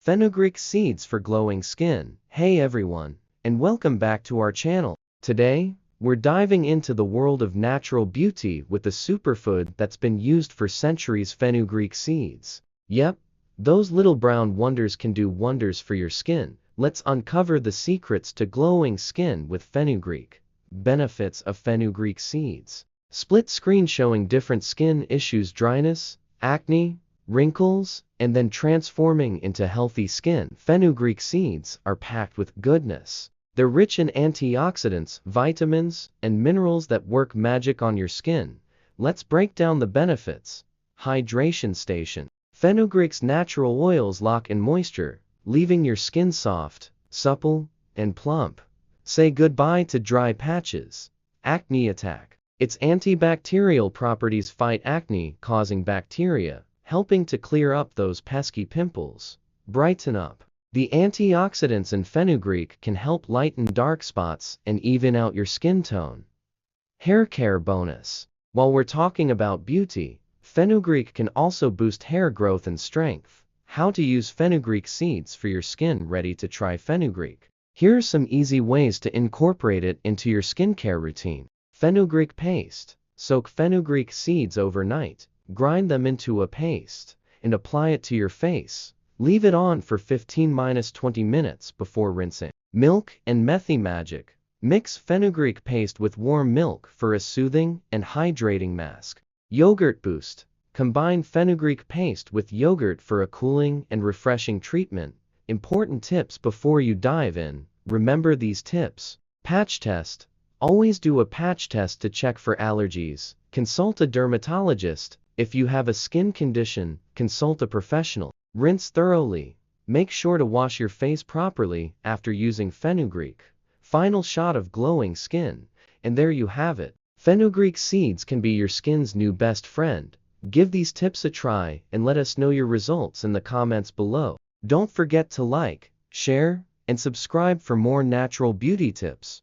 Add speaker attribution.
Speaker 1: Fenugreek Seeds for glowing skin. Hey everyone, and welcome back to our channel. Today, we're diving into the world of natural beauty with a superfood that's been used for centuries: fenugreek seeds. Yep, those little brown wonders can do wonders for your skin. Let's uncover the secrets to glowing skin with fenugreek. Benefits of fenugreek seeds. Split screen showing different skin issues: dryness, acne, wrinkles, and then transforming into healthy skin. Fenugreek seeds are packed with goodness. They're rich in antioxidants, vitamins, and minerals that work magic on your skin. Let's break down the benefits. Hydration station. Fenugreek's natural oils lock in moisture, leaving your skin soft, supple, and plump. Say goodbye to dry patches. Acne attack. Its antibacterial properties fight acne-causing bacteria, helping to clear up those pesky pimples. Brighten up. The antioxidants in fenugreek can help lighten dark spots and even out your skin tone. Hair care bonus. While we're talking about beauty, fenugreek can also boost hair growth and strength. How to use fenugreek seeds for your skin. Ready to try fenugreek? Here are some easy ways to incorporate it into your skincare routine. Fenugreek paste. Soak fenugreek seeds overnight. Grind them into a paste and apply it to your face. Leave it on for 15–20 minutes before rinsing. Milk and Methy magic. Mix fenugreek paste with warm milk for a soothing and hydrating mask. Yogurt boost. Combine fenugreek paste with yogurt for a cooling and refreshing treatment. Important tips before you dive in. Remember these tips. Patch test. Always do a patch test to check for allergies. Consult a dermatologist. If you have a skin condition, consult a professional. Rinse thoroughly. Make sure to wash your face properly after using fenugreek. Final shot of glowing skin. And there you have it. Fenugreek seeds can be your skin's new best friend. Give these tips a try and let us know your results in the comments below. Don't forget to like, share, and subscribe for more natural beauty tips.